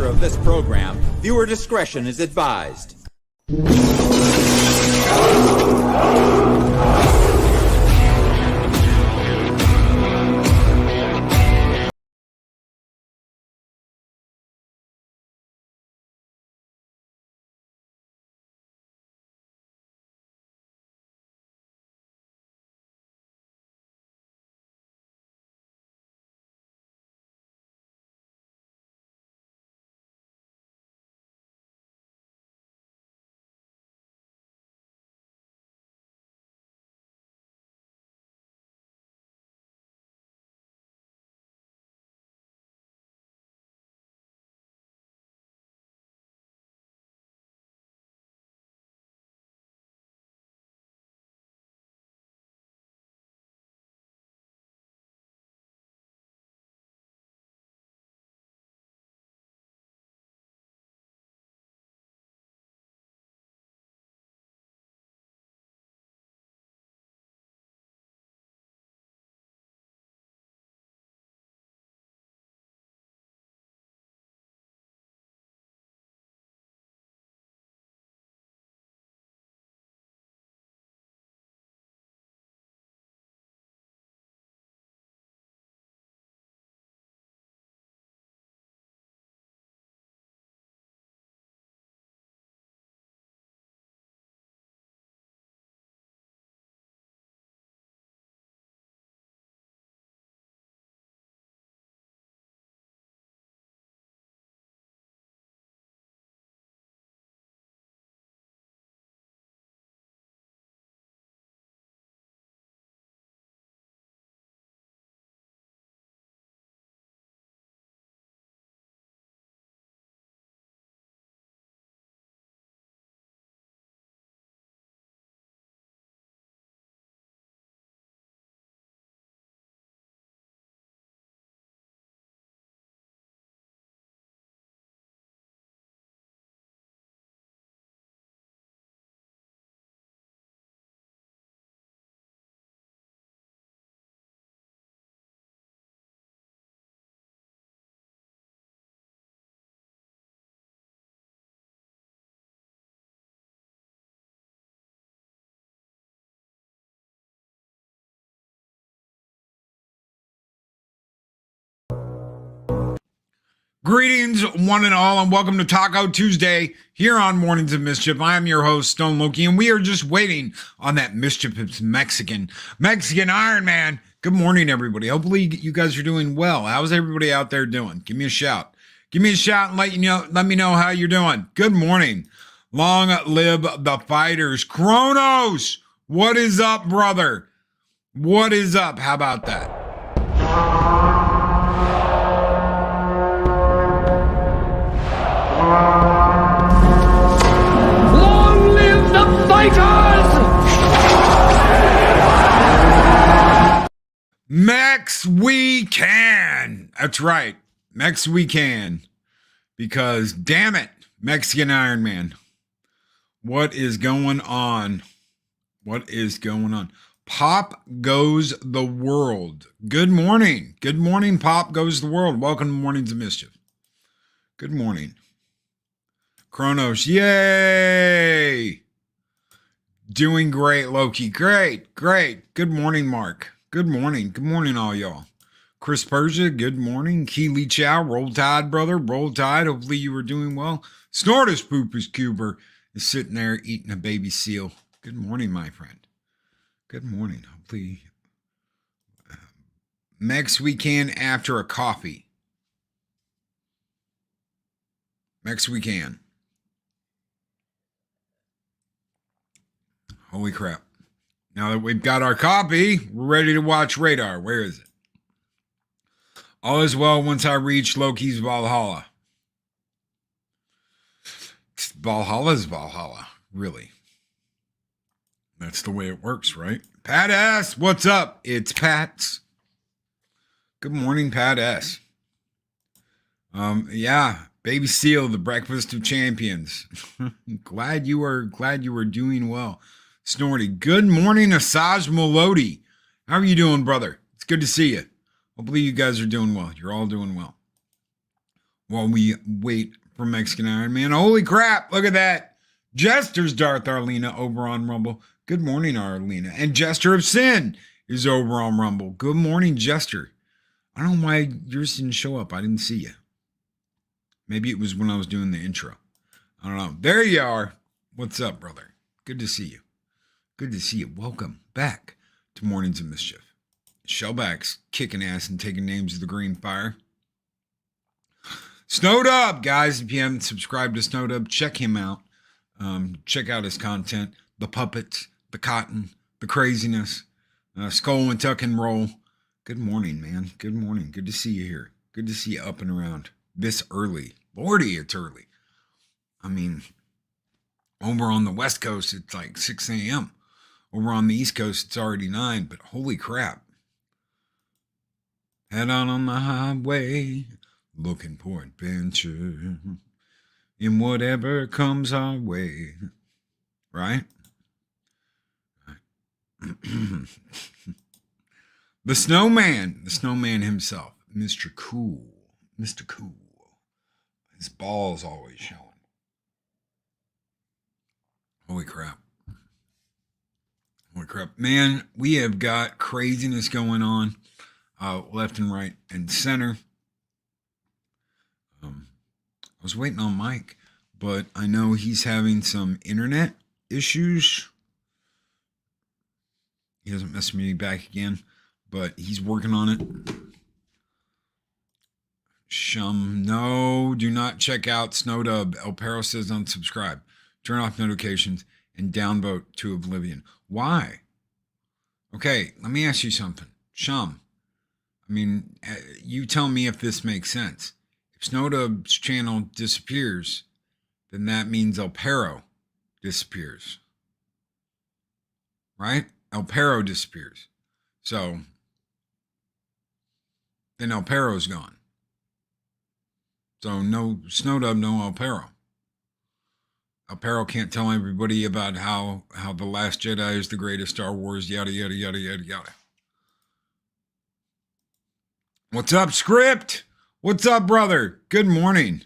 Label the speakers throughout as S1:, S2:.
S1: nature of this program, viewer discretion is advised.
S2: Greetings, one and all, and welcome to Taco Tuesday here on Mornings of Mischief. I am your host, Stone Loki, and we are just waiting on that Mischief Mexican Ironman. Good morning, everybody. Hopefully, you guys are doing well. How's everybody out there doing? Give me a shout. Give me a shout and let me know how you're doing. Good morning. Long live the fighters. Kronos, what is up, brother? What is up? How about that?
S3: Long live the fighters!
S2: Mex we can. That's right. Mex we can. Because damn it, Mexican Ironman. What is going on? What is going on? Pop goes the world. Good morning. Good morning, Pop goes the world. Welcome to Mornings of Mischief. Good morning. Kronos, yay! Doing great, Loki. Great. Good morning, Mark. Good morning, all y'all. Chris Persia, good morning. Keely Chow, roll tide, brother. Roll tide. Hopefully you were doing well. Snortus Poopus Cuber is sitting there eating a baby seal. Good morning, my friend. Good morning. Hopefully, Mex we can after a coffee. Mex we can. Holy crap. Now that we've got our copy, we're ready to watch Radar. Where is it? All is well once I reach Loki's Valhalla. Valhalla's Valhalla, really. That's the way it works, right? Pat S, what's up? It's Pat's. Good morning, Pat S. Yeah, Baby Seal, the breakfast of champions. glad you were doing well. Snorty, good morning, Asaj Melody. How are you doing, brother? It's good to see you. Hopefully you guys are doing well. You're all doing well. while we wait for Mexican Ironman. Holy crap, look at that. Jester's Darth Arlena over on Rumble. Good morning, Arlena. And Jester of Sin is over on Rumble. Good morning, Jester. I don't know why yours didn't show up. I didn't see you. Maybe it was when I was doing the intro. I don't know. There you are. What's up, brother? Good to see you. Good to see you. Welcome back to Mornings of Mischief. Shellback's kicking ass and taking names of the green fire. Snowed Up, guys. If you haven't subscribed to Snowed Up, check him out. Check out his content. The puppets, the cotton, the craziness, skull and tuck and roll. Good morning, man. Good morning. Good to see you here. Good to see you up and around this early. Lordy, it's early. I mean, over on the West Coast, it's like 6 a.m. Over on the East Coast, it's already 9, but holy crap. Head on the highway, looking for adventure in whatever comes our way. Right? The snowman himself, Mr. Cool. Mr. Cool. His ball's always showing. Holy crap. Holy crap. Man, we have got craziness going on left and right and center. I was waiting on Mike, but I know he's having some internet issues. He hasn't messaged me back again, but he's working on it. No, do not check out Snowdub. El Perro says unsubscribe. Turn off notifications and downvote to Oblivion. Why? Okay, let me ask you something. Shum, I mean, you tell me if this makes sense. If Snowdub's channel disappears, then that means El Perro disappears. Right? El Perro disappears. So, then El Perro's gone. So, no Snowdub, no El Perro. El Perro can't tell everybody about how The Last Jedi is the greatest Star Wars, yada, yada, yada, yada, yada. What's up, Script? What's up, brother? Good morning.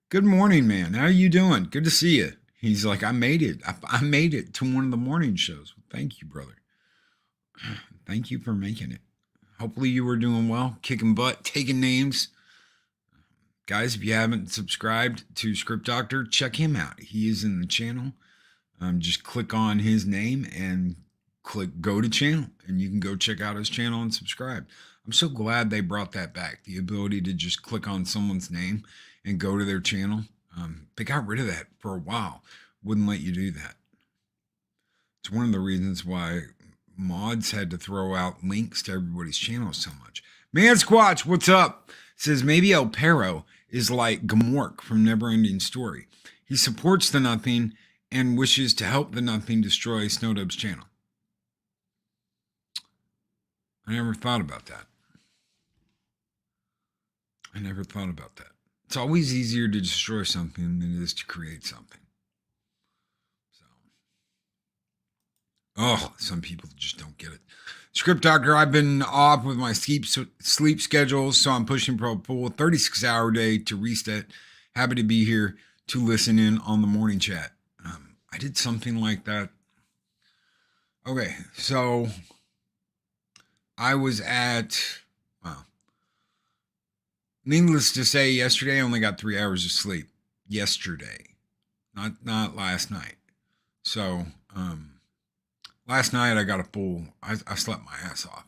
S2: Good morning, man. How are you doing? Good to see you. He's like, I made it. I made it to one of the morning shows. Thank you, brother. Thank you for making it. Hopefully you were doing well, kicking butt, taking names. Guys, if you haven't subscribed to Script Doctor, check him out. He is in the channel. Just click on his name and click go to channel, and you can go check out his channel and subscribe. I'm so glad they brought that back, the ability to just click on someone's name and go to their channel. They got rid of that for a while. Wouldn't let you do that. It's one of the reasons why mods had to throw out links to everybody's channels so much. Man Squatch, what's up? Says maybe El Perro is like Gamork from Neverending Story. He supports the Nothing and wishes to help the Nothing destroy Snowdub's channel. I never thought about that. It's always easier to destroy something than it is to create something. So, some people just don't get it. Script Doctor, I've been off with my sleep schedule, so I'm pushing for a full 36-hour day to reset. Happy to be here to listen in on the morning chat. I did something like that. Okay, so I was at, needless to say, yesterday I only got 3 hours of sleep. Yesterday, not last night. So, last night I got a full, I slept my ass off.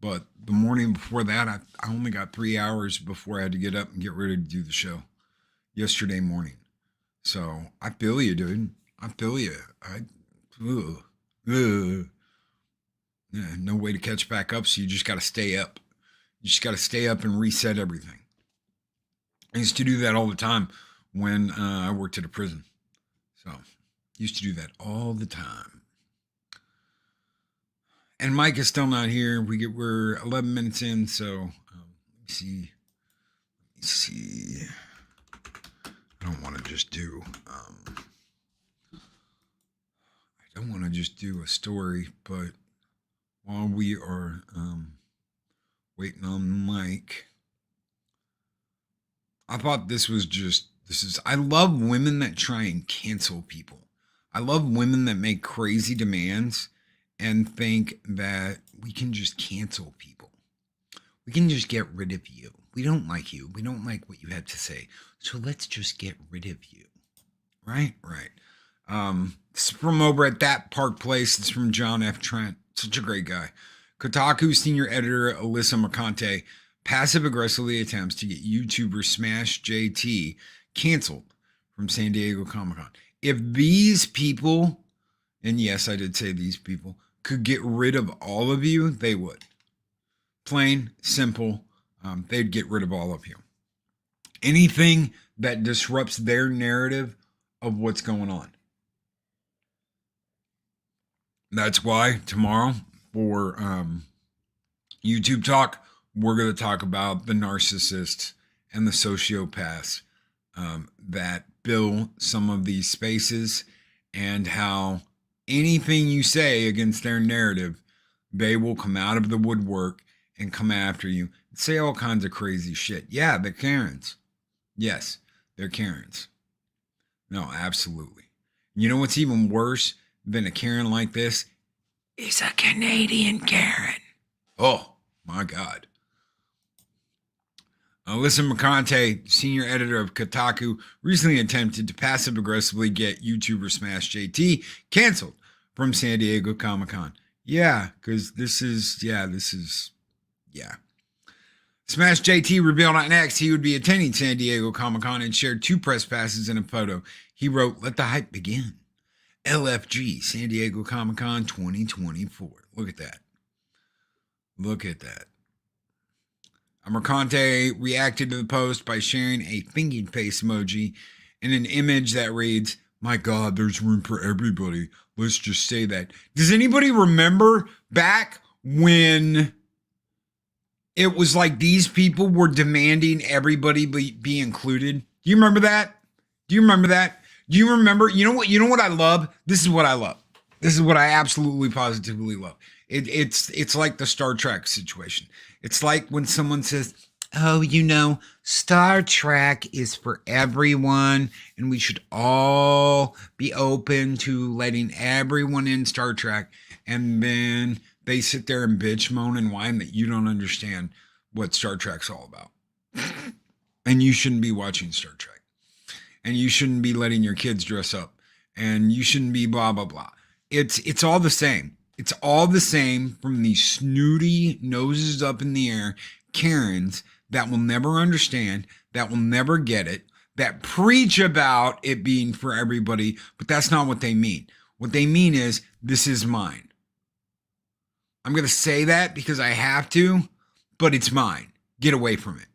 S2: But the morning before that, I only got 3 hours before I had to get up and get ready to do the show. Yesterday morning. So I feel you, dude. I feel you. Yeah, no way to catch back up, so you just got to stay up. You just got to stay up and reset everything. I used to do that all the time when I worked at a prison. So used to do that all the time. And Mike is still not here. We're 11 minutes in, so let me see. I don't want to just do a story, but while we are waiting on Mike, I thought I love women that try and cancel people. I love women that make crazy demands and think that we can just cancel people. We can just get rid of you. We don't like you. We don't like what you have to say. So let's just get rid of you. Right? Right. This is from over at That Park Place. It's from John F. Trent. Such a great guy. Kotaku senior editor Alyssa McConte passive-aggressively attempts to get YouTuber Smash JT canceled from San Diego Comic-Con. If these people, and yes, I did say these people, could get rid of all of you, they would. Plain, simple, they'd get rid of all of you. Anything that disrupts their narrative of what's going on. That's why tomorrow for YouTube Talk, we're going to talk about the narcissists and the sociopaths that fill some of these spaces, and how anything you say against their narrative, they will come out of the woodwork and come after you and say all kinds of crazy shit. Yeah, they're Karens. Yes, they're Karens. No, absolutely. You know what's even worse than a Karen like this? Is a Canadian Karen. Oh, my God. Alyssa McConte, senior editor of Kotaku, recently attempted to passive-aggressively get YouTuber Smash JT canceled from San Diego Comic-Con. Yeah, because this is. Smash JT revealed on X he would be attending San Diego Comic-Con and shared 2 press passes and a photo. He wrote, "Let the hype begin. LFG, San Diego Comic-Con 2024. Look at that. Look at that. Mercante reacted to the post by sharing a thinking face emoji and an image that reads, "My God, there's room for everybody. Let's just say that." Does anybody remember back when it was like these people were demanding everybody be included? Do you remember that? Do you remember that? Do you remember? You know what I love? This is what I love. This is what I absolutely positively love. It's like the Star Trek situation. It's like when someone says, "Oh, Star Trek is for everyone, and we should all be open to letting everyone in Star Trek." And then they sit there and bitch, moan, and whine that you don't understand what Star Trek's all about. And you shouldn't be watching Star Trek. And you shouldn't be letting your kids dress up. And you shouldn't be blah, blah, blah. It's all the same. It's all the same from these snooty noses up in the air Karens that will never understand, that will never get it, that preach about it being for everybody, but that's not what they mean. What they mean is, this is mine. I'm going to say that because I have to, but it's mine. Get away from it.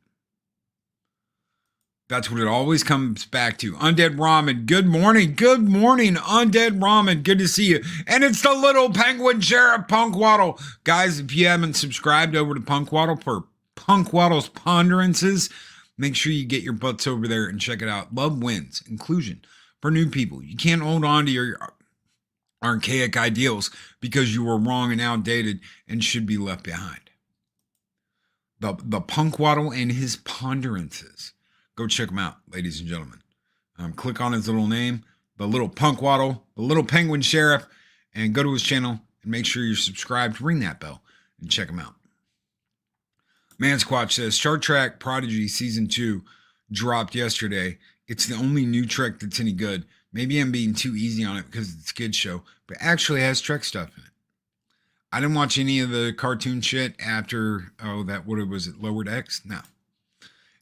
S2: That's what it always comes back to. Undead Ramen, good morning. Good morning, Undead Ramen. Good to see you. And it's the little penguin sheriff, Punkwaddle. Guys, if you haven't subscribed over to Punkwaddle for Punkwaddle's Ponderances, make sure you get your butts over there and check it out. Love wins. Inclusion for new people. You can't hold on to your archaic ideals because you were wrong and outdated and should be left behind. The Punkwaddle and his Ponderances. Go check him out, ladies and gentlemen. Click on his little name, the little Punkwaddle, the little penguin sheriff, and go to his channel and make sure you're subscribed. Ring that bell and check him out. Mansquatch says, Star Trek Prodigy Season 2 dropped yesterday. It's the only new Trek that's any good. Maybe I'm being too easy on it because it's a kid's show, but it actually has Trek stuff in it. I didn't watch any of the cartoon shit after, what was it, Lower Decks? No.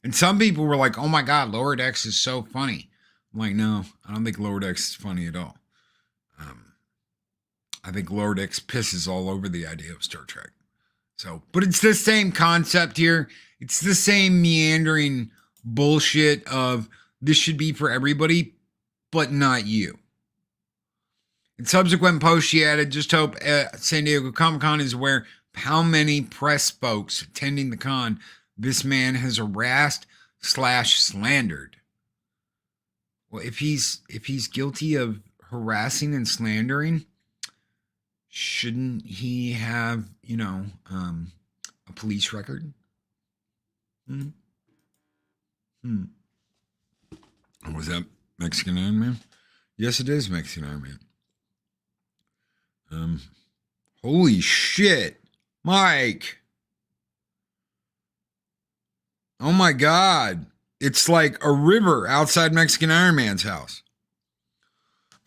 S2: And some people were like, "Oh my God, Lower Decks is so funny." I'm like, no, I don't think Lower Decks is funny at all. I think Lower Decks pisses all over the idea of Star Trek. So, but it's the same concept here. It's the same meandering bullshit of this should be for everybody, but not you. In subsequent posts, she added, "Just hope San Diego Comic-Con is aware of how many press folks attending the con this man has harassed / slandered." Well, if he's guilty of harassing and slandering, shouldn't he have, a police record? Was that Mexican Iron Man? Yes, it is Mexican Iron Man. Holy shit, Mike. Oh my God. It's like a river outside Mexican Iron Man's house.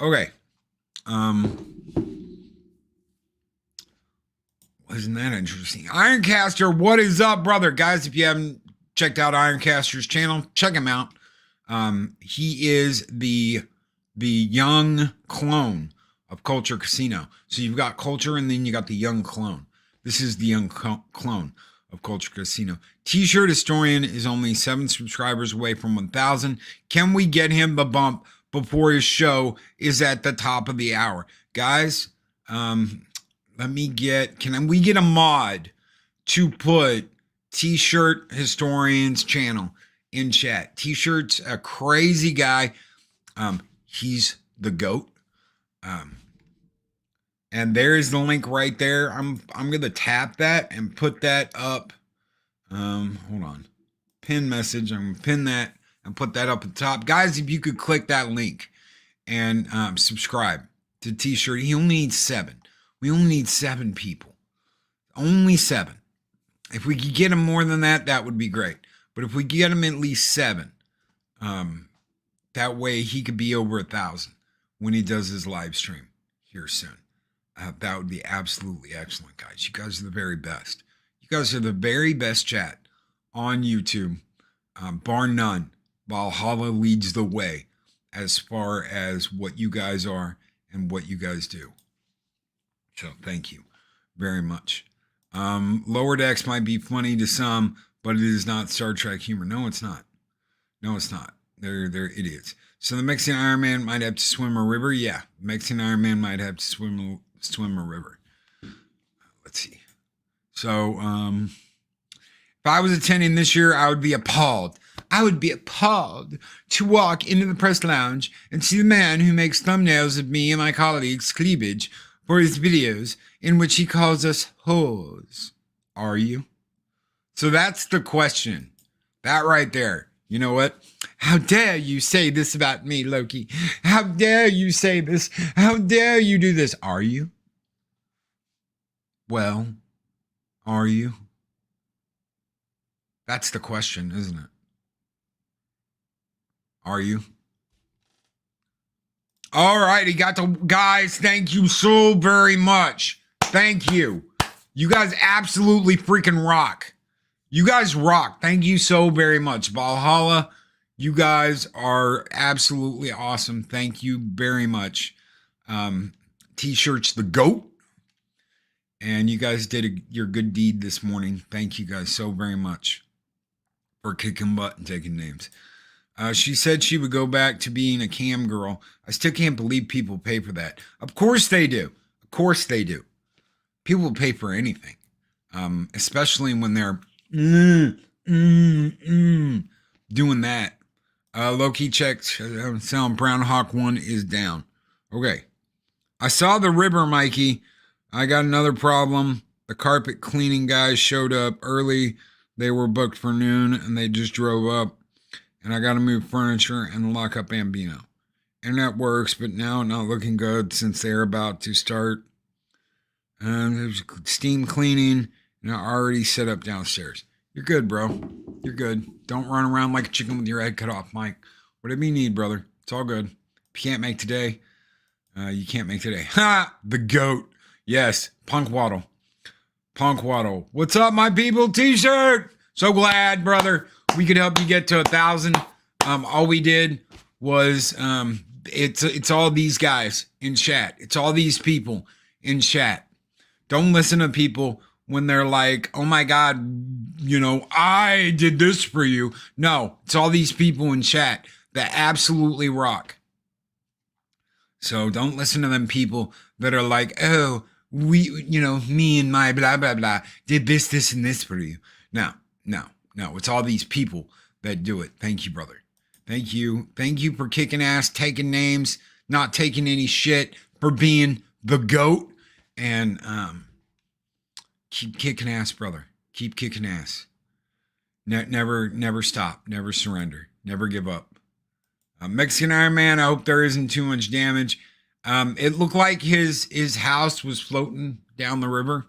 S2: Okay. Wasn't that interesting? Ironcaster, what is up, brother? Guys, if you haven't checked out Ironcaster's channel, check him out. He is the young clone of Culture Casino. So you've got Culture and then you got the young clone. This is the young clone of Culture Casino. T-shirt Historian is only 7 subscribers away from 1,000. Can we get him the bump before his show is at the top of the hour? Guys, can we get a mod to put T-shirt Historian's channel in chat? T-shirt's a crazy guy. He's the GOAT. And there's the link right there. I'm gonna tap that and put that up. Hold on. Pin message. I'm gonna pin that and put that up at the top. Guys, if you could click that link and subscribe to T-shirt. He only needs 7. We only need 7 people. Only 7. If we could get him more than that, that would be great. But if we get him at least 7, that way he could be over 1,000 when he does his live stream here soon. That would be absolutely excellent, guys. You guys are the very best. You guys are the very best chat on YouTube, bar none. Valhalla leads the way as far as what you guys are and what you guys do. So thank you very much. Lower Decks might be funny to some, but it is not Star Trek humor. No, it's not. No, it's not. They're idiots. So the Mexican Iron Man might have to swim a river. Yeah, Mexican Iron Man might have to swim a river. Let's see. So if I was attending this year, I would be appalled. I would be appalled to walk into the press lounge and see the man who makes thumbnails of me and my colleagues' cleavage for his videos in which he calls us hoes. Are you? So that's the question. That right there. You know what? How dare you say this about me, Loki? How dare you say this? How dare you do this? Are you? Well, are you? That's the question, isn't it? Are you? All right, he got the guys. Thank you so very much. Thank you. You guys absolutely freaking rock. You guys rock. Thank you so very much. Valhalla, you guys are absolutely awesome. Thank you very much. T-shirt's the GOAT. And you guys did your good deed this morning. Thank you guys so very much for kicking butt and taking names. She said she would go back to being a cam girl. I still can't believe people pay for that. Of course they do. Of course they do. People pay for anything. Especially when they're doing that. Loki checked. Sound Brown Hawk 1 is down. Okay. I saw the river, Mikey. I got another problem. The carpet cleaning guys showed up early. They were booked for noon and they just drove up. And I got to move furniture and lock up Ambino. Internet works, but now not looking good since they're about to start. There's steam cleaning and I already set up downstairs. You're good, bro. You're good. Don't run around like a chicken with your head cut off, Mike. Whatever you need, brother. It's all good. If you can't make today, you can't make today. Ha! The GOAT. Yes, Punk Waddle. Punk Waddle. What's up, my people? T-shirt. So glad, brother, we could help you get to 1,000. All we did was it's all these guys in chat. It's all these people in chat. Don't listen to people when they're like, oh my God, I did this for you. No, it's all these people in chat that absolutely rock. So don't listen to them people that are like, oh, me and my blah, blah, blah did this, and this for you. No. It's all these people that do it. Thank you, brother. Thank you. Thank you for kicking ass, taking names, not taking any shit, for being the GOAT. And keep kicking ass, brother. Keep kicking ass. Never stop. Never surrender. Never give up. Mexican Ironman, I hope there isn't too much damage. It looked like his house was floating down the river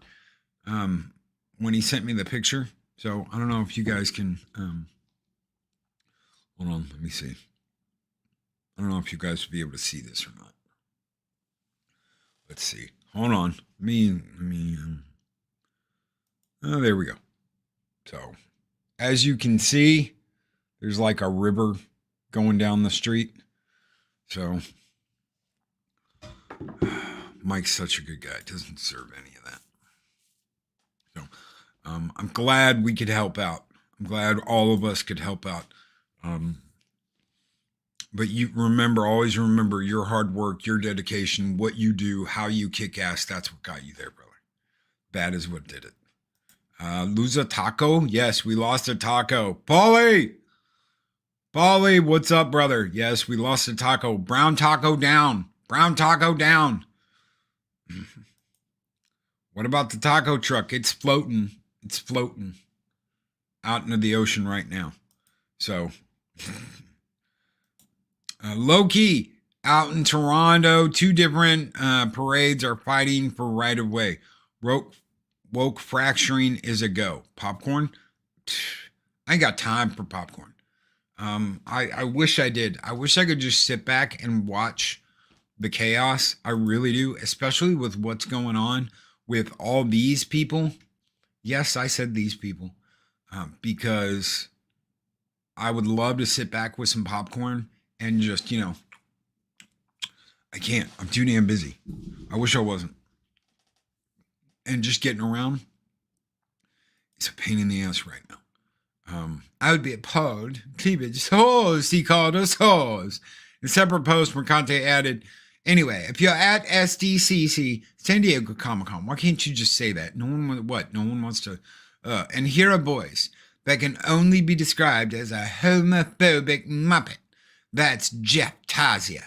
S2: when he sent me the picture. So I don't know if you guys can. Hold on, let me see. I don't know if you guys will be able to see this or not. Let's see. Hold on. Oh, there we go. So, as you can see, there's like a river going down the street. So, Mike's such a good guy. Doesn't deserve any of that. So, I'm glad we could help out. I'm glad all of us could help out. But you always remember your hard work, your dedication, what you do, how you kick ass. That's what got you there, brother. That is what did it. Lose a taco? Yes, we lost a taco. Paulie, what's up, brother? Yes, we lost a taco. Brown taco down. Brown taco down. What about the taco truck? It's floating. It's floating out into the ocean right now. So, Loki out in Toronto. 2 different parades are fighting for right of way. Woke fracturing is a go. Popcorn? I ain't got time for popcorn. I wish I did. I wish I could just sit back and watch the chaos. I really do, especially with what's going on with all these people. Yes, I said these people. Because I would love to sit back with some popcorn and just, I can't. I'm too damn busy. I wish I wasn't. And just getting around is a pain in the ass right now. I would be appalled. Cleavage, hoes, he called us hoes. In a separate post, Mercante added, anyway, if you're at SDCC, San Diego Comic-Con, why can't you just say that? No one wants to. And here are boys that can only be described as a homophobic muppet. That's Jeff Tazia.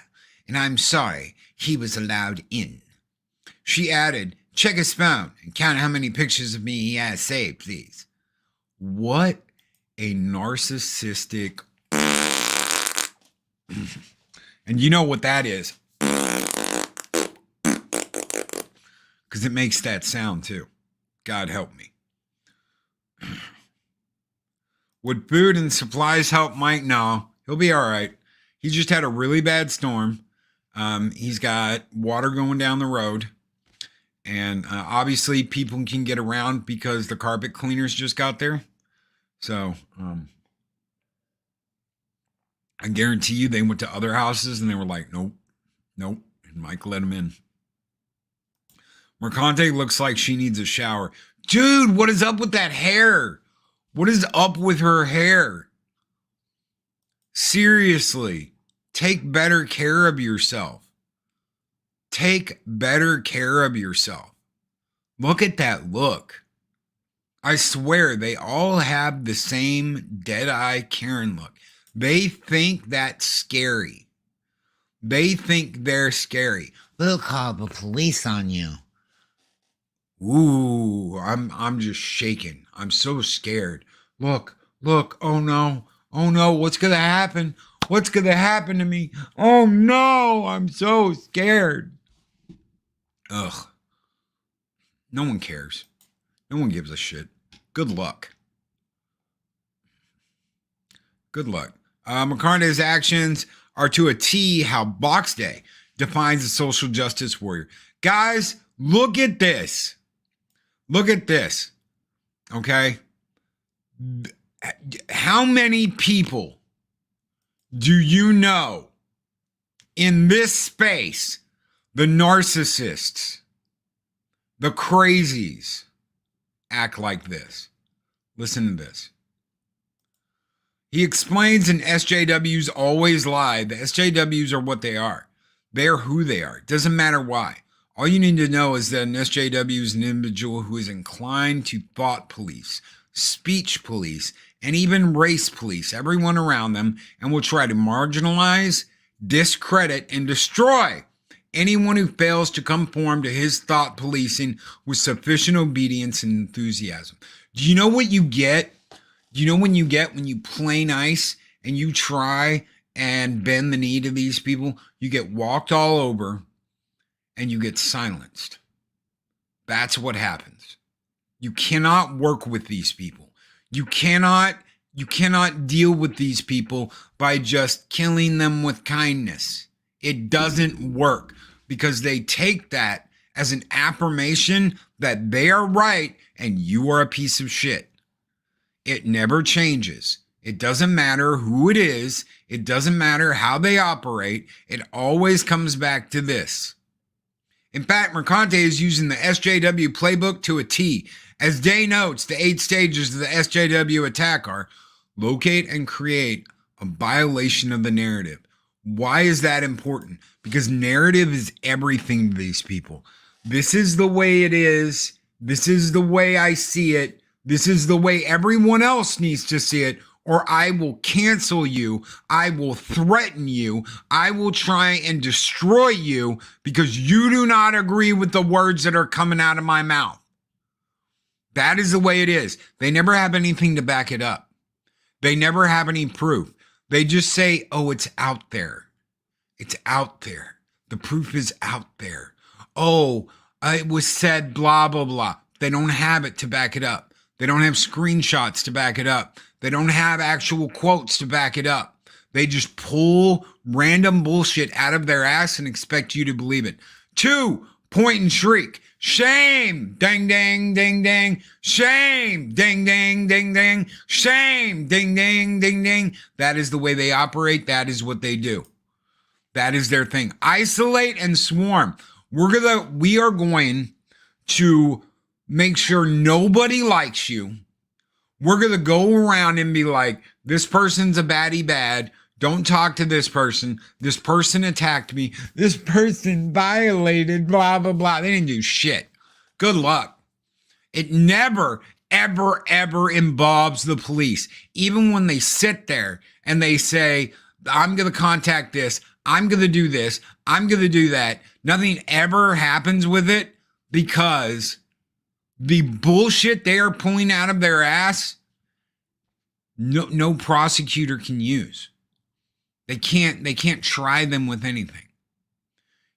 S2: And I'm sorry he was allowed in. She added, check his phone and count how many pictures of me he has saved, please. What a narcissistic. And you know what that is. Because it makes that sound too. God help me. Would food and supplies help Mike? No, he'll be all right. He just had a really bad storm. He's got water going down the road. And obviously people can get around because the carpet cleaners just got there. So I guarantee you they went to other houses and they were like, nope. And Mike let him in. Mercante looks like she needs a shower. Dude, what is up with that hair? What is up with her hair? Seriously, take better care of yourself. Take better care of yourself. Look at that look. I swear they all have the same dead-eye Karen look. They think that's scary. They think they're scary. We'll call the police on you. Ooh, I'm just shaking. I'm so scared. Look. Oh no, what's gonna happen? What's gonna happen to me? Oh no, I'm so scared. Ugh. No one cares. No one gives a shit. Good luck. McCartney's actions are to a T how Box Day defines a social justice warrior. Guys, look at this. Okay? How many people do you know in this space, the narcissists, the crazies, act like this? Listen to this. He explains in SJWs always lie. The SJWs are what they are. They're who they are. It doesn't matter why. All you need to know is that an SJW is an individual who is inclined to thought police, speech police, and even race police, everyone around them, and will try to marginalize, discredit, and destroy anyone who fails to conform to his thought policing with sufficient obedience and enthusiasm. Do you know what you get? Do you know when you play nice and you try and bend the knee to these people, you get walked all over and you get silenced. That's what happens. You cannot work with these people. You cannot deal with these people by just killing them with kindness. It doesn't work because they take that as an affirmation that they are right and you are a piece of shit. It never changes. It doesn't matter who it is. It doesn't matter how they operate. It always comes back to this. In fact, Mercante is using the SJW playbook to a T. As Day notes, the 8 stages of the SJW attack are locate and create a violation of the narrative. Why is that important? Because narrative is everything to these people. This is the way it is. This is the way I see it. This is the way everyone else needs to see it, or I will cancel you. I will threaten you. I will try and destroy you because you do not agree with the words that are coming out of my mouth. That is the way it is. They never have anything to back it up. They never have any proof. They just say, oh, it's out there. It's out there. The proof is out there. Oh, it was said blah, blah, blah. They don't have it to back it up. They don't have screenshots to back it up. They don't have actual quotes to back it up. They just pull random bullshit out of their ass and expect you to believe it. 2, point and shriek. Shame, ding, ding, ding, ding. Shame, ding, ding, ding, ding. Shame, ding, ding, ding, ding. That is the way they operate. That is what they do. That is their thing. Isolate and swarm. We are going to make sure nobody likes you. We're going to go around and be like, this person's a baddie bad. Don't talk to this person. This person attacked me. This person violated blah, blah, blah. They didn't do shit. Good luck. It never, ever, ever involves the police. Even when they sit there and they say, I'm going to contact this. I'm going to do this. I'm going to do that. Nothing ever happens with it because the bullshit they are pulling out of their ass, no prosecutor can use. They can't try them with anything.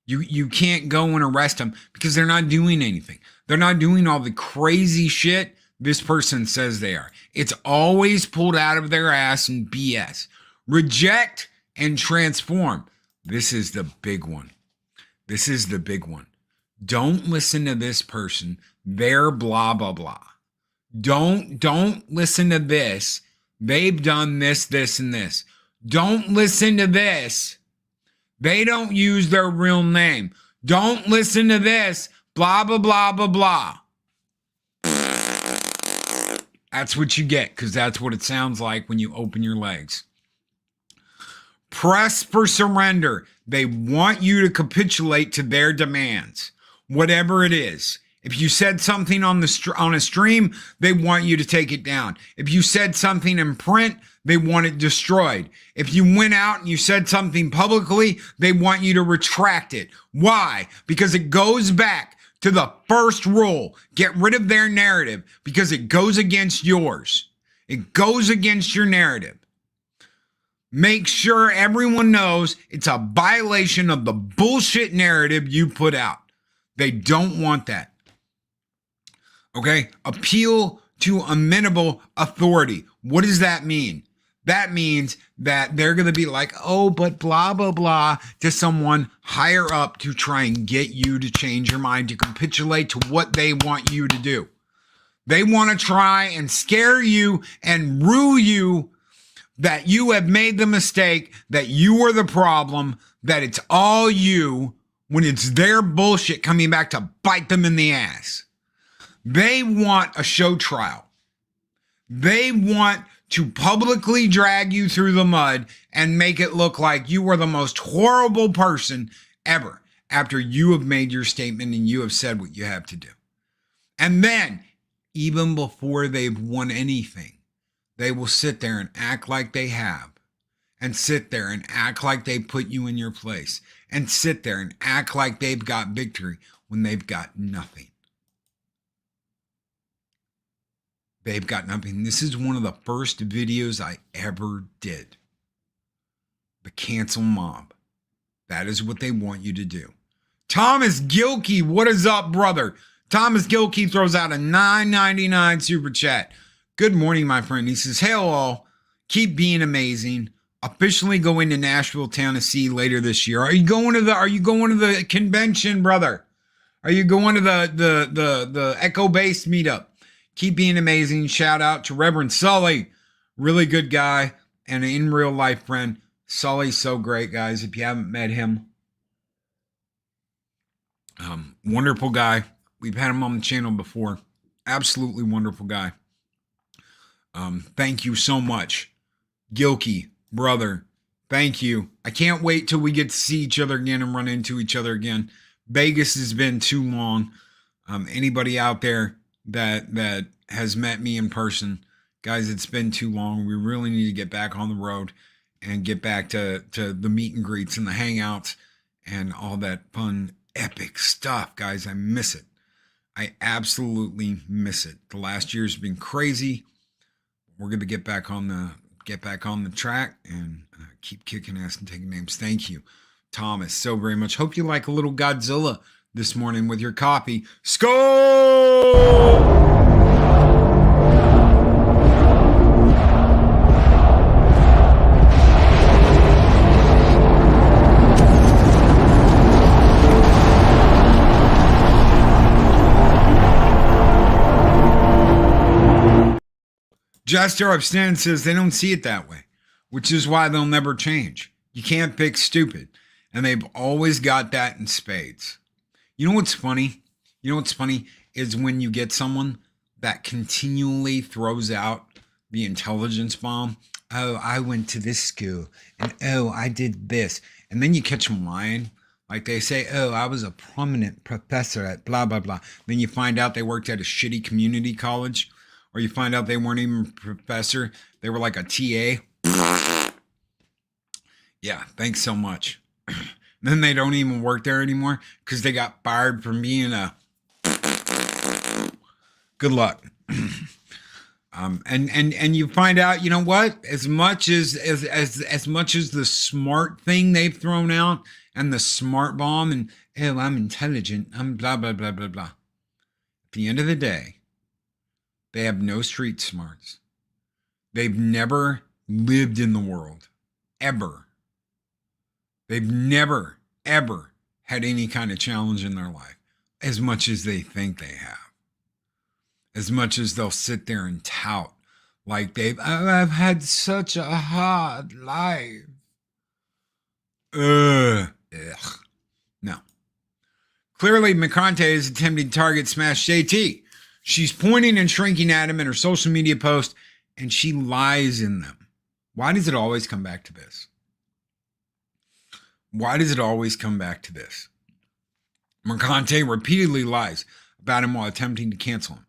S2: You can't go and arrest them because they're not doing anything. They're not doing all the crazy shit this person says they are. It's always pulled out of their ass and BS. Reject and transform. This is the big one. This is the big one. Don't listen to this person. They're blah, blah, blah. Don't listen to this. They've done this, this, and this. Don't listen to this. They don't use their real name. Don't listen to this. Blah, blah, blah, blah, blah. That's what you get because that's what it sounds like when you open your legs. Press for surrender. They want you to capitulate to their demands, whatever it is. If you said something on a stream, they want you to take it down. If you said something in print, they want it destroyed. If you went out and you said something publicly, they want you to retract it. Why? Because it goes back to the first rule. Get rid of their narrative because it goes against yours. It goes against your narrative. Make sure everyone knows it's a violation of the bullshit narrative you put out. They don't want that. Okay? Appeal to amenable authority. What does that mean? That means that they're going to be like, oh, but blah, blah, blah, to someone higher up to try and get you to change your mind, to capitulate to what they want you to do. They want to try and scare you and rule you that you have made the mistake, that you are the problem, that it's all you, when it's their bullshit coming back to bite them in the ass. They want a show trial. They want to publicly drag you through the mud and make it look like you are the most horrible person ever after you have made your statement and you have said what you have to do. And then, even before they've won anything, they will sit there and act like they have, and sit there and act like they put you in your place, and sit there and act like they've got victory when they've got nothing. They've got nothing. This is one of the first videos I ever did. the cancel mob. That is what they want you to do. Thomas Gilkey, what is up, brother? Thomas Gilkey throws out a $9.99 super chat. Good morning, my friend. He says, "Hey all, keep being amazing. Officially going to Nashville, Tennessee later this year." Are you going to the convention, brother? Are you going to the Echo Base meetup? Keep being amazing. Shout out to Reverend Sully. Really good guy and an in real life friend. Sully's so great, guys. If you haven't met him, wonderful guy. We've had him on the channel before. Absolutely wonderful guy. Thank you so much, Gilkey, brother. Thank you. I can't wait till we get to see each other again and run into each other again. Vegas has been too long. Anybody out there that has met me in person, guys, it's been too long. We really need to get back on the road and get back to the meet and greets and the hangouts and all that fun, epic stuff, guys. I miss it. I absolutely miss it. The last year's been crazy. We're going to get back on the track and keep kicking ass and taking names. Thank you, Thomas, so very much. Hope you like a little Godzilla this morning with your coffee. Skol! Jester Abstain says they don't see it that way, which is why they'll never change. You can't fix stupid. And they've always got that in spades. You know what's funny? Is when you get someone that continually throws out the intelligence bomb. Oh, I went to this school. And oh, I did this. And then you catch them lying. Like they say, oh, I was a prominent professor at blah, blah, blah. Then you find out they worked at a shitty community college. Or you find out they weren't even a professor. They were like a TA. Yeah, thanks so much. Then they don't even work there anymore because they got fired from being a... Good luck. And you find out, you know what? As much as the smart thing they've thrown out and the smart bomb and, oh, I'm intelligent, I'm blah, blah, blah, blah, blah. At the end of the day, they have no street smarts. They've never lived in the world, ever. They've never, ever had any kind of challenge in their life, as much as they think they have. As much as they'll sit there and tout, like I've had such a hard life. Ugh. No. Clearly, McConte is attempting to target Smash JT. She's pointing and shrinking at him in her social media post, and she lies in them. Why does it always come back to this? Why does it always come back to this? Mercante repeatedly lies about him while attempting to cancel him.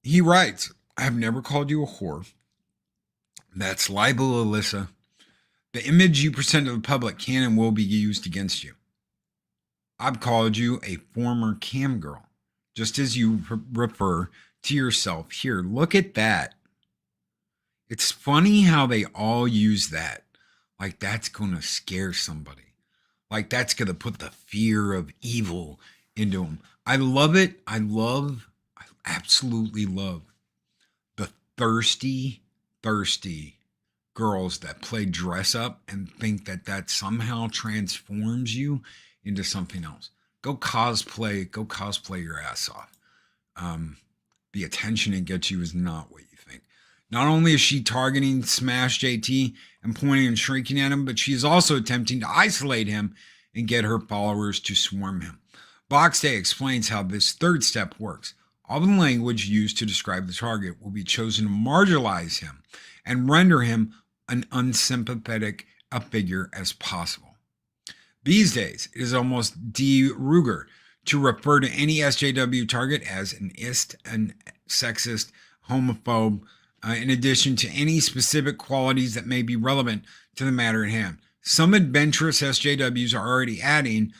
S2: He writes, I have never called you a whore. That's libel, Alyssa. The image you present to the public can and will be used against you. I've called you a former cam girl, just as you refer to yourself here. Look at that. It's funny how they all use that. Like that's going to scare somebody. Like that's going to put the fear of evil into them. I love it. I absolutely love the thirsty girls that play dress up and think that somehow transforms you into something else. Go cosplay your ass off. The attention it gets you is not what you think. Not only is she targeting Smash JT and pointing and shrinking at him, but she is also attempting to isolate him and get her followers to swarm him. Boxday explains how this third step works. All the language used to describe the target will be chosen to marginalize him and render him an unsympathetic a figure as possible. These days, it is almost de rigueur to refer to any SJW target as an ist, an sexist, homophobe, in addition to any specific qualities that may be relevant to the matter at hand. Some adventurous SJWs are already adding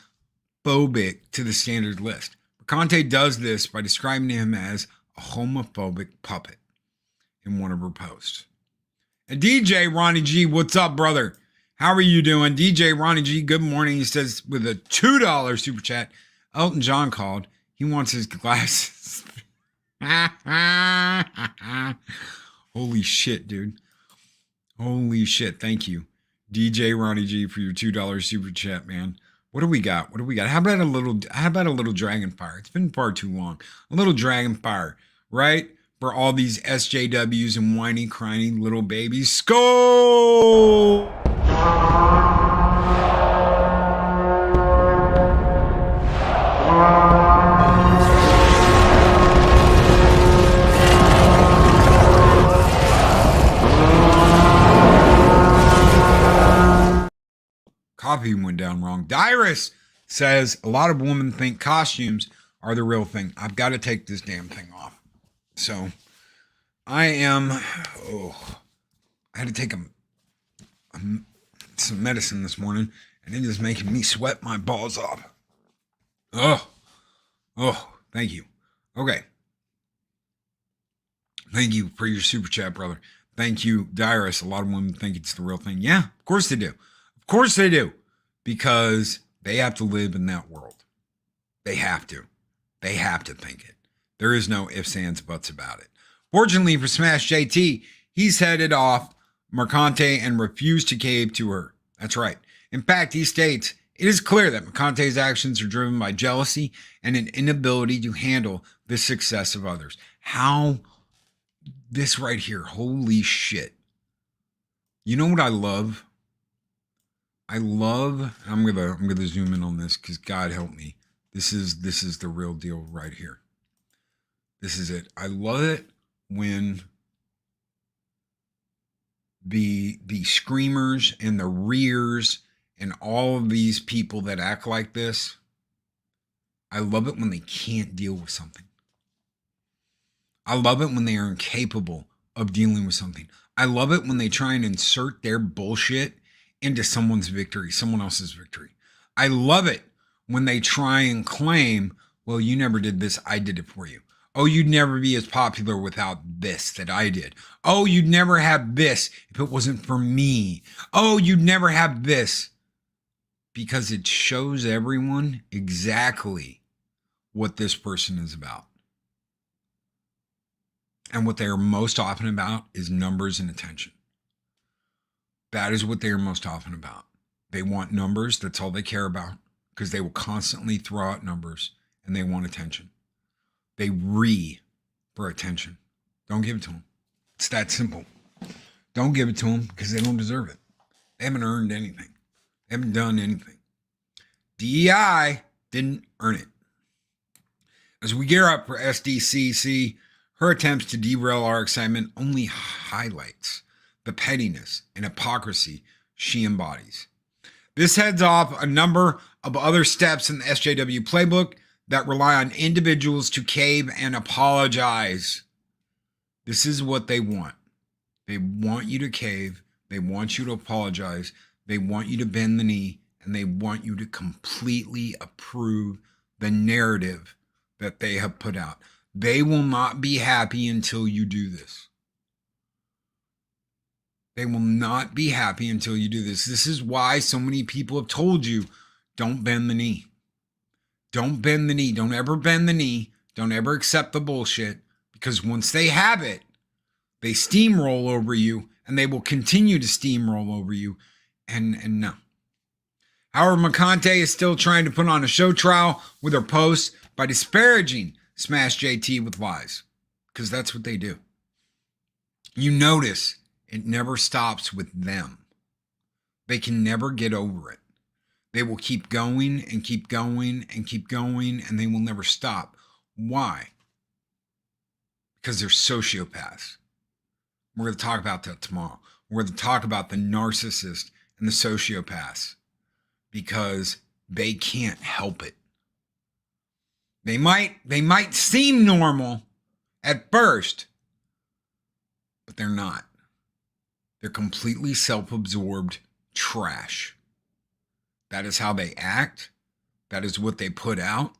S2: phobic to the standard list. Conte does this by describing him as a homophobic puppet in one of her posts. And DJ Ronnie G, what's up, brother? How are you doing? DJ Ronnie G, good morning. He says with a $2 super chat, Elton John called. He wants his glasses. Holy shit, dude. Holy shit. Thank you. DJ Ronnie G for your $2 super chat, man. What do we got? What do we got? How about a little Dragon Fire? It's been far too long. A little Dragon Fire, right? For all these SJWs and whiny, crying little babies. Skull! Copy went down wrong. Dyrus says a lot of women think costumes are the real thing. I've got to take this damn thing off. So I had to take some medicine this morning, and it is making me sweat my balls off. Thank you. Okay. Thank you for your super chat, brother. Thank you, Dyrus. A lot of women think it's the real thing. Yeah, of course they do. Of course they do. Because they have to live in that world. They have to. They have to think it. There is no ifs, ands, buts about it. Fortunately for Smash JT, he's headed off Mercante and refused to cave to her. That's right. In fact, he states, it is clear that Mercante's actions are driven by jealousy and an inability to handle the success of others. How? This right here. Holy shit. You know what I love? I'm gonna zoom in on this because God help me. This is the real deal right here. This is it. I love it when the screamers and the rears and all of these people that act like this, I love it when they can't deal with something. I love it when they are incapable of dealing with something. I love it when they try and insert their bullshit into someone's victory, someone else's victory. I love it when they try and claim, well, you never did this, I did it for you. Oh, you'd never be as popular without this that I did. Oh, you'd never have this if it wasn't for me. Oh, you'd never have this. Because it shows everyone exactly what this person is about. And what they are most often about is numbers and attention. That is what they are most often about. They want numbers. That's all they care about because they will constantly throw out numbers and they want attention. They for attention. Don't give it to them. It's that simple. Don't give it to them because they don't deserve it. They haven't earned anything. They haven't done anything. DEI didn't earn it. As we gear up for SDCC, her attempts to derail our excitement only highlights the pettiness and hypocrisy she embodies. This heads off a number of other steps in the SJW playbook that rely on individuals to cave and apologize. This is what they want. They want you to cave. They want you to apologize. They want you to bend the knee, and they want you to completely approve the narrative that they have put out. They will not be happy until you do this. They will not be happy until you do this. This is why so many people have told you, don't bend the knee. Don't bend the knee. Don't ever bend the knee. Don't ever accept the bullshit. Because once they have it, they steamroll over you, and they will continue to steamroll over you. And no. However, Mercante is still trying to put on a show trial with her posts by disparaging Smash JT with lies. Because that's what they do. You notice it never stops with them. They can never get over it. They will keep going and keep going and keep going, and they will never stop. Why? Because they're sociopaths. We're going to talk about that tomorrow. We're going to talk about the narcissist and the sociopaths because they can't help it. They might seem normal at first, but they're not. They're completely self-absorbed trash. That is how they act. That is what they put out.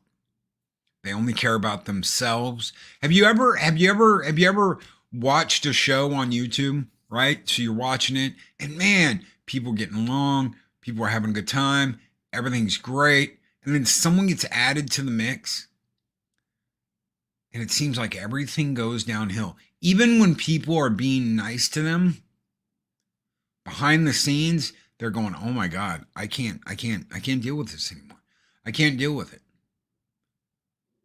S2: They only care about themselves. Have you ever watched a show on YouTube, right? So you're watching it, and man, people getting along, people are having a good time, everything's great, and then someone gets added to the mix, and it seems like everything goes downhill. Even when people are being nice to them, behind the scenes, they're going, "Oh my God, I can't deal with this anymore. I can't deal with it."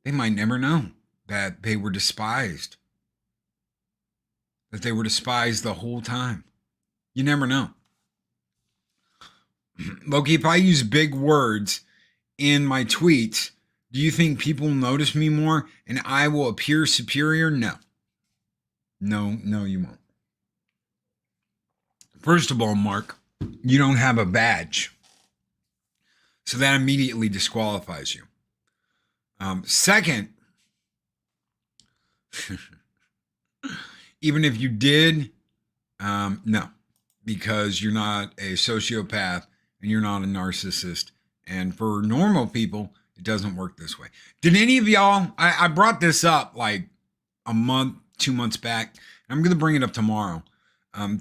S2: They might never know that they were despised. That they were despised the whole time. You never know. Loki, if I use big words in my tweets, do you think people notice me more and I will appear superior? No. No, you won't. First of all, Mark, you don't have a badge. So that immediately disqualifies you. Second, even if you did, no, because you're not a sociopath and you're not a narcissist. And for normal people, it doesn't work this way. Did any of y'all, I brought this up like a month, 2 months back. I'm going to bring it up tomorrow.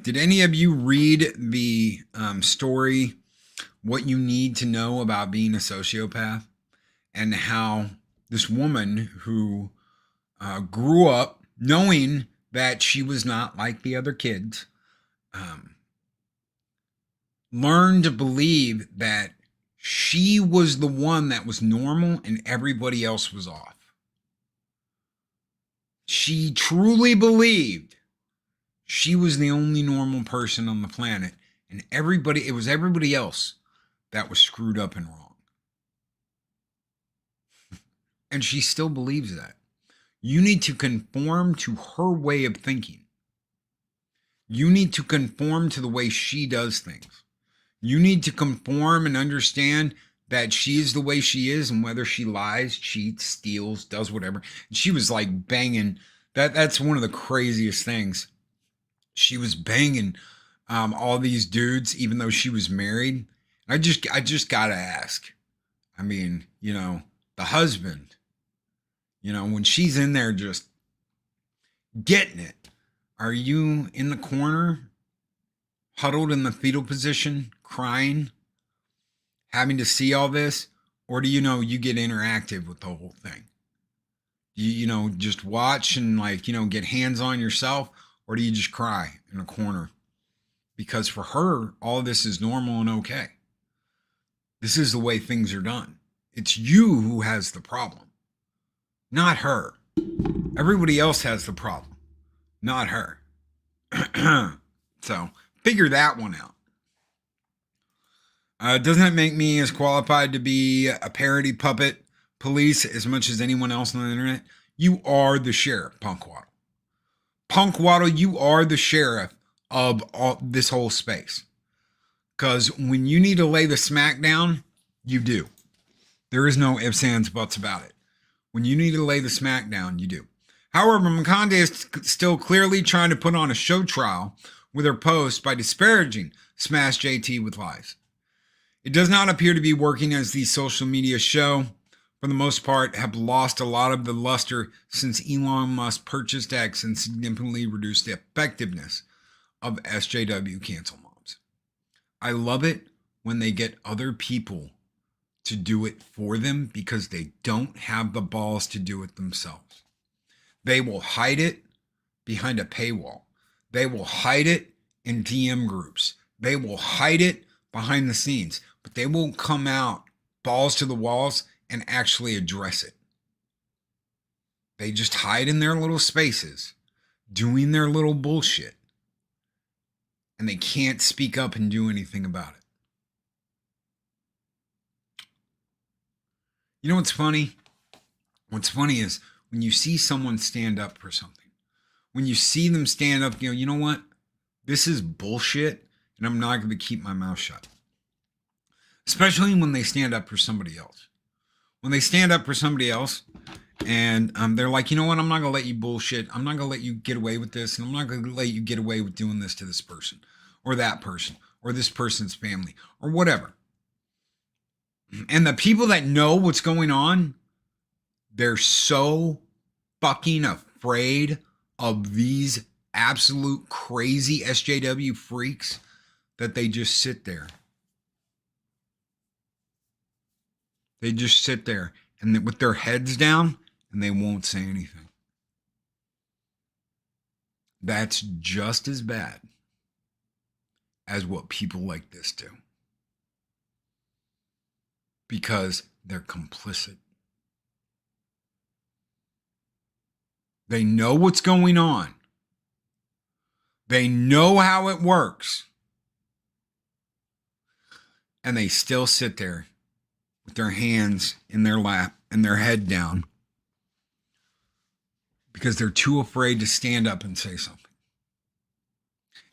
S2: Did any of you read the story, What You Need to Know About Being a Sociopath? And how this woman who grew up knowing that she was not like the other kids, learned to believe that she was the one that was normal and everybody else was off. She truly believed she was the only normal person on the planet, and it was everybody else that was screwed up and wrong. And she still believes that. You need to conform to her way of thinking. You need to conform to the way she does things. You need to conform and understand that she is the way she is, and whether she lies, cheats, steals, does whatever. She was like banging. That's one of the craziest things. She was banging all these dudes, even though she was married. I just gotta ask. I mean, the husband, when she's in there just getting it, are you in the corner, huddled in the fetal position, crying, having to see all this? Or do you get interactive with the whole thing? You just watch and get hands on yourself? Or do you just cry in a corner? Because for her, all this is normal and okay. This is the way things are done. It's you who has the problem, not her. Everybody else has the problem, not her. So figure that one out. Doesn't that make me as qualified to be a parody puppet police as much as anyone else on the internet? You are the sheriff, Punk Waddle. Punk Waddle, you are the sheriff of this whole space. Because when you need to lay the smack down, you do. There is no ifs, ands, buts about it. When you need to lay the smack down, you do. However, Makande is still clearly trying to put on a show trial with her post by disparaging Smash JT with lies. It does not appear to be working, as the social media show, for the most part, have lost a lot of the luster since Elon Musk purchased X and significantly reduced the effectiveness of SJW cancel mobs. I love it when they get other people to do it for them because they don't have the balls to do it themselves. They will hide it behind a paywall. They will hide it in DM groups. They will hide it behind the scenes, but they won't come out balls to the walls and actually address it. They just hide in their little spaces, doing their little bullshit, and they can't speak up and do anything about it. You know what's funny? What's funny is when you see someone stand up for something, when you see them stand up, you know what? This is bullshit, and I'm not going to keep my mouth shut. Especially when they stand up for somebody else. When they stand up for somebody else and they're like, you know what? I'm not going to let you bullshit. I'm not going to let you get away with this. And I'm not going to let you get away with doing this to this person or that person or this person's family or whatever. And the people that know what's going on, they're so fucking afraid of these absolute crazy SJW freaks that they just sit there. They just sit there and with their heads down and they won't say anything. That's just as bad as what people like this do. Because they're complicit. They know what's going on. They know how it works. And they still sit there with their hands in their lap and their head down because they're too afraid to stand up and say something.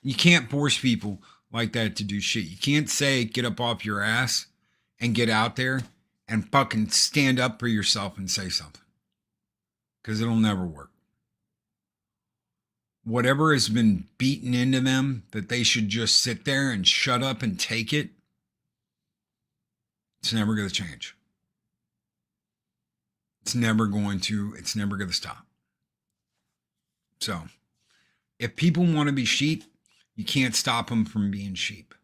S2: You can't force people like that to do shit. You can't say, get up off your ass and get out there and fucking stand up for yourself and say something. Because it'll never work. Whatever has been beaten into them that they should just sit there and shut up and take it, it's never going to change. It's never going to stop. So, if people want to be sheep, you can't stop them from being sheep.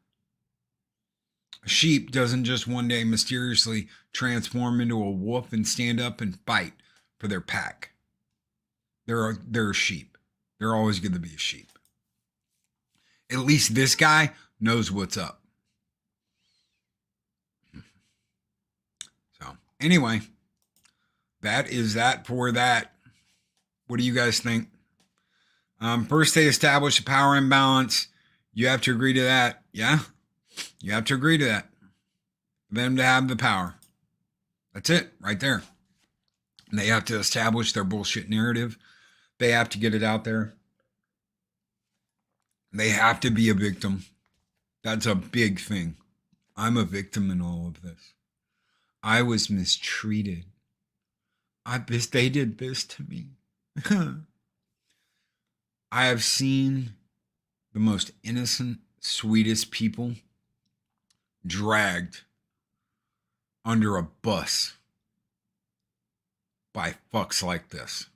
S2: A sheep doesn't just one day mysteriously transform into a wolf and stand up and fight for their pack. They're a sheep. They're always going to be a sheep. At least this guy knows what's up. So, anyway, that is that for that. What do you guys think? First, they establish a power imbalance. You have to agree to that. Yeah? You have to agree to that. For them to have the power. That's it, right there. And they have to establish their bullshit narrative. They have to get it out there. They have to be a victim. That's a big thing. I'm a victim in all of this. I was mistreated. They did this to me. I have seen the most innocent, sweetest people dragged under a bus by fucks like this.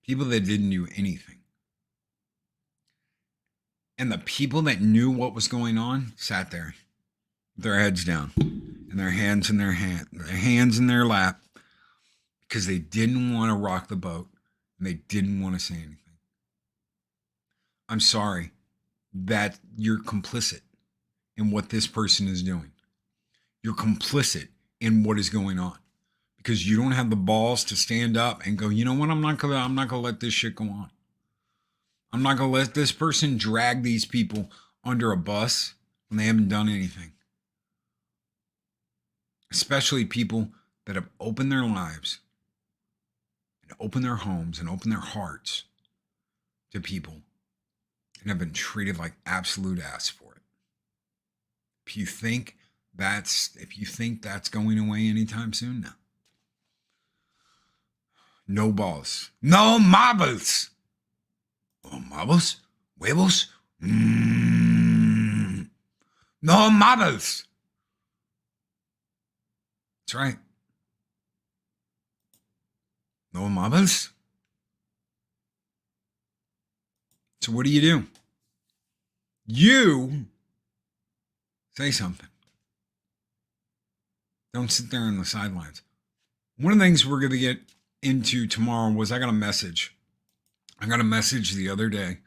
S2: People that didn't do anything. And the people that knew what was going on sat there with their heads down and their hands in their hands in their lap because they didn't want to rock the boat and they didn't want to say anything. I'm sorry that you're complicit in what this person is doing. You're complicit in what is going on because you don't have the balls to stand up and go, you know what? I'm not gonna let this shit go on. I'm not gonna let this person drag these people under a bus when they haven't done anything. Especially people that have opened their lives and opened their homes and opened their hearts to people and have been treated like absolute ass for it. If you think that's going away anytime soon, no. No balls. No marbles. Oh, marbles? Huevos? No marbles. That's right. No marbles. So what do? You say something. Don't sit there on the sidelines. One of the things we're going to get into tomorrow was I got a message the other day.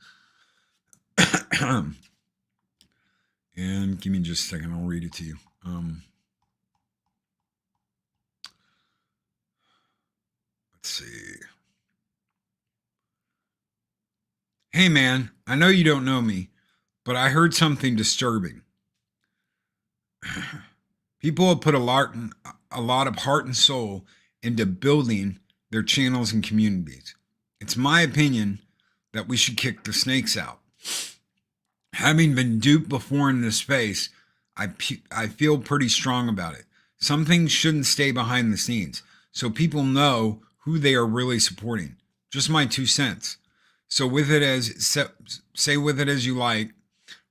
S2: And give me just a second. I'll read it to you. Let's see. Hey man, I know you don't know me, but I heard something disturbing. People have put a lot of heart and soul into building their channels and communities. It's my opinion that we should kick the snakes out. Having been duped before in this space, I feel pretty strong about it. Some things shouldn't stay behind the scenes, so people know who they are really supporting. Just my 2 cents. So say with it as you like.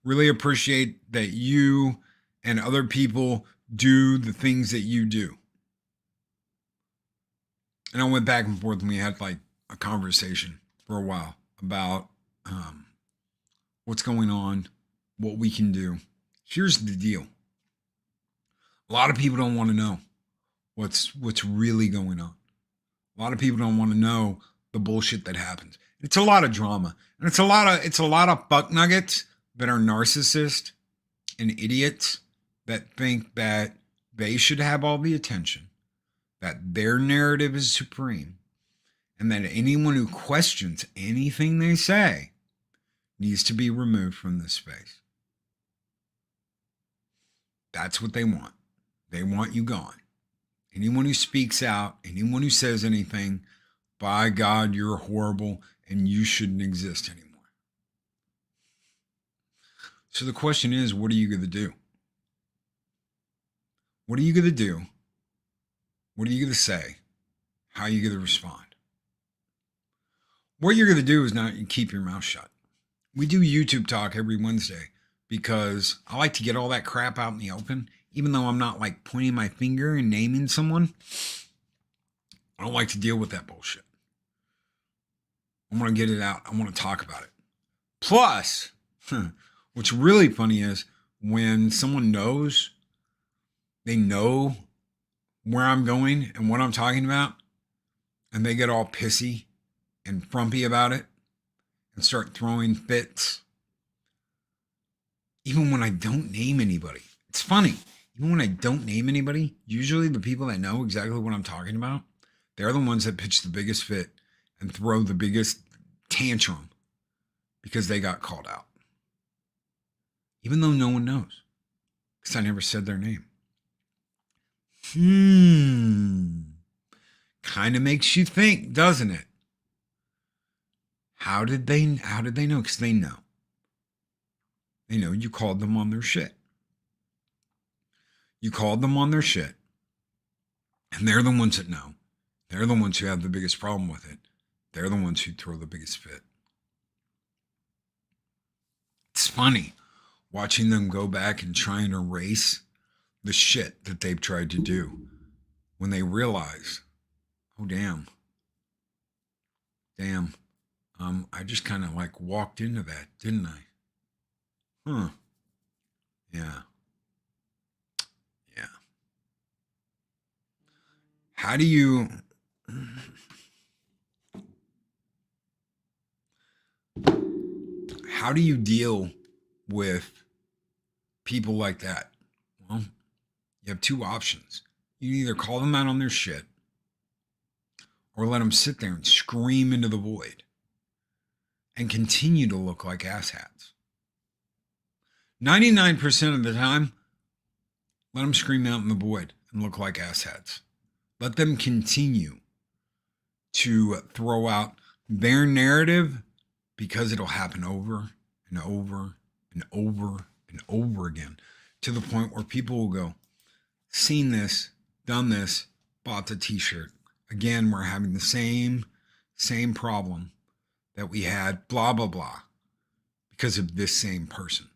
S2: Really appreciate that you and other people do the things that you do. And I went back and forth and we had like a conversation for a while about what's going on what we can do. Here's the deal. A lot of people don't want to know what's really going on. A lot of people don't want to know the bullshit that happens. It's a lot of drama, and it's a lot of fuck nuggets that are narcissists and idiots that think that they should have all the attention, that their narrative is supreme, and that anyone who questions anything they say needs to be removed from this space. That's what they want. They want you gone. Anyone who speaks out, anyone who says anything, by God, you're horrible and you shouldn't exist anymore. So the question is, what are you going to do? What are you going to do? What are you going to say? How are you going to respond? What you're going to do is not keep your mouth shut. We do YouTube talk every Wednesday because I like to get all that crap out in the open, even though I'm not like pointing my finger and naming someone. I don't like to deal with that bullshit. I want to get it out. I want to talk about it. Plus, what's really funny is when someone knows, they know where I'm going and what I'm talking about, and they get all pissy and frumpy about it and start throwing fits. Even when I don't name anybody. It's funny. Even when I don't name anybody, usually the people that know exactly what I'm talking about, they're the ones that pitch the biggest fit and throw the biggest tantrum because they got called out. Even though no one knows, because I never said their name. Kind of makes you think, doesn't it? How did they know? Because they know. They know you called them on their shit. You called them on their shit. And they're the ones that know. They're the ones who have the biggest problem with it. They're the ones who throw the biggest fit. It's funny watching them go back and try and erase the shit that they've tried to do when they realize, oh, damn, I just kind of like walked into that, didn't I? Yeah. How do you deal with people like that? Well, you have two options. You either call them out on their shit or let them sit there and scream into the void and continue to look like asshats. 99% of the time, let them scream out in the void and look like asshats. Let them continue to throw out their narrative because it'll happen over and over and over and over again to the point where people will go, seen this, done this, bought the t-shirt. Again, we're having the same problem that we had, blah, blah, blah, because of this same person.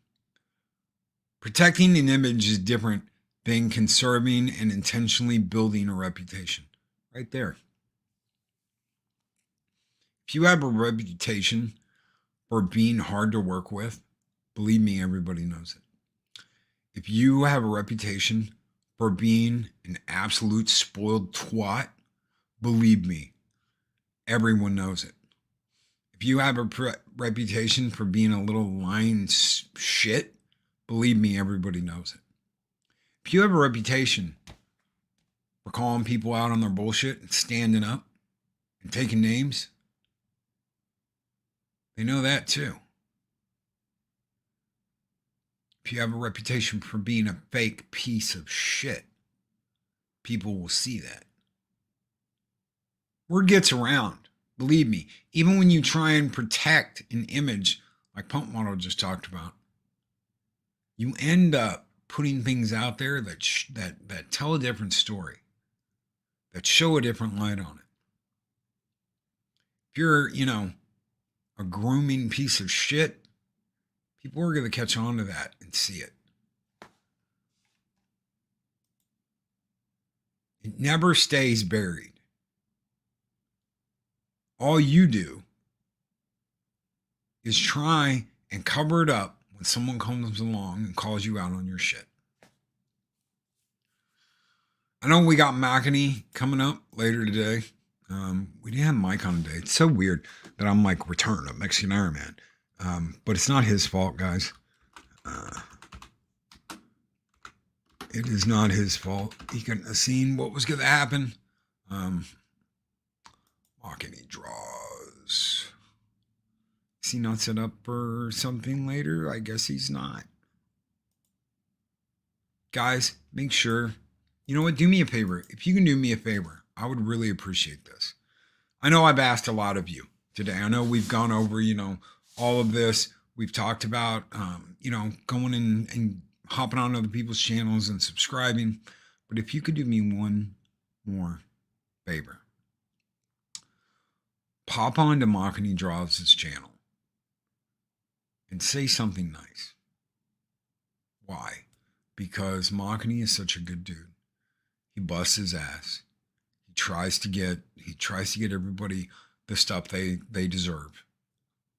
S2: Protecting an image is different than conserving and intentionally building a reputation. Right there. If you have a reputation for being hard to work with, believe me, everybody knows it. If you have a reputation for being an absolute spoiled twat, believe me, everyone knows it. If you have a reputation for being a little lying shit, believe me, everybody knows it. If you have a reputation for calling people out on their bullshit and standing up and taking names, they know that too. If you have a reputation for being a fake piece of shit, people will see that. Word gets around, believe me. Even when you try and protect an image like Pump Model just talked about, you end up putting things out there that tell a different story, that show a different light on it. If you're, a grooming piece of shit, people are going to catch on to that and see it. It never stays buried. All you do is try and cover it up when someone comes along and calls you out on your shit. I know we got Makini coming up later today. We didn't have Mike on today. It's so weird that I'm like return of Mexican Ironman. But it's not his fault, guys. It is not his fault. He couldn't have seen what was going to happen. Makini draws. Is he not set up for something later? I guess he's not. Guys, make sure. You know what? Do me a favor. If you can do me a favor, I would really appreciate this. I know I've asked a lot of you today. I know we've gone over, all of this. We've talked about, going in and hopping on other people's channels and subscribing. But if you could do me one more favor, pop on to Makini Draws' channel and say something nice. Why? Because Makini is such a good dude. He busts his ass. He tries to get everybody the stuff they deserve.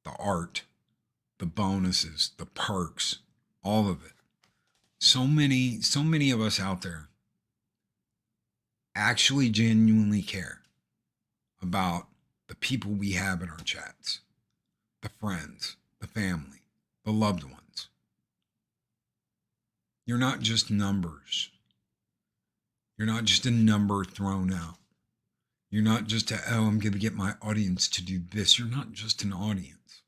S2: The art, the bonuses, the perks, all of it. So many of us out there actually genuinely care about the people we have in our chats, the friends, the family, the loved ones. You're not just numbers. You're not just a number thrown out. You're not just I'm going to get my audience to do this. You're not just an audience.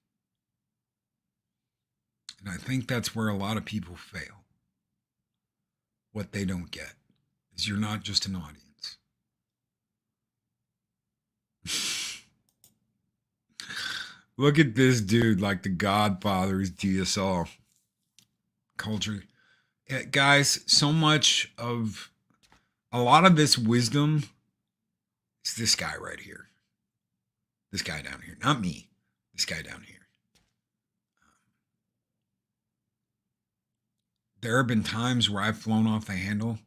S2: And I think that's where a lot of people fail. What they don't get is you're not just an audience. Look at this dude like the Godfather's DSL culture. Guys, so much of a lot of this wisdom is this guy right here. This guy down here. Not me. This guy down here. There have been times where I've flown off the handle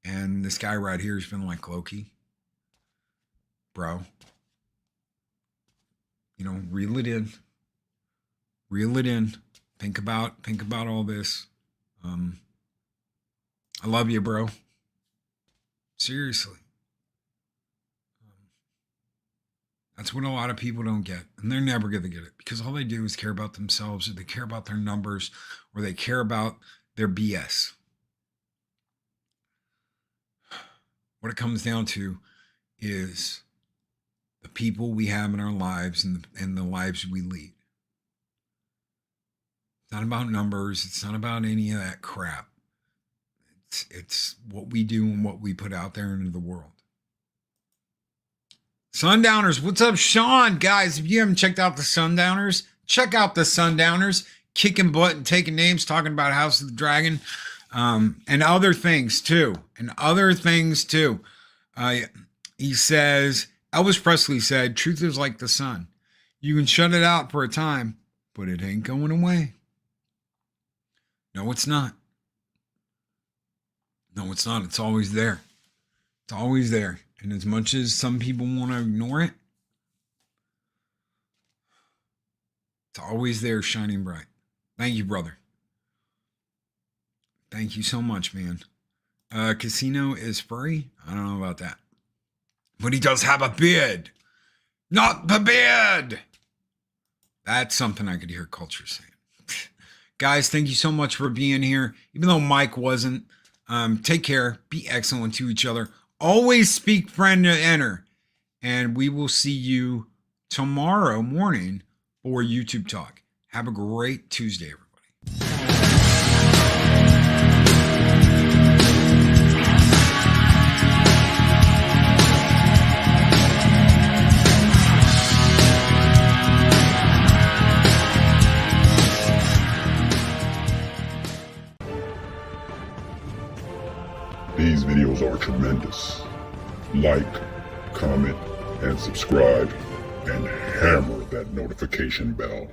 S2: and this guy right here has been like, Loki, bro, reel it in. Reel it in. Think about all this. I love you, bro. Seriously. That's what a lot of people don't get. And they're never going to get it because all they do is care about themselves, or they care about their numbers, or they care about their BS. What it comes down to is the people we have in our lives and the lives we lead. It's not about numbers. It's not about any of that crap. It's what we do and what we put out there into the world. Sundowners, what's up, Sean? Guys, if you haven't checked out the Sundowners, check out the Sundowners. Kicking butt and taking names, talking about House of the Dragon, and other things too. He says, Elvis Presley said, truth is like the sun. You can shut it out for a time, but it ain't going away. No, it's not. No, it's not. It's always there. It's always there. And as much as some people want to ignore it, it's always there, shining bright. Thank you, brother. Thank you so much, man. Casino is free. I don't know about that. But he does have a beard. Not the beard. That's something I could hear culture saying. Guys, thank you so much for being here. Even though Mike wasn't, take care. Be excellent to each other. Always speak friend to enter. And we will see you tomorrow morning for YouTube Talk. Have a great Tuesday, everybody.
S4: These videos are tremendous. Like, comment, and subscribe, and hammer that notification bell.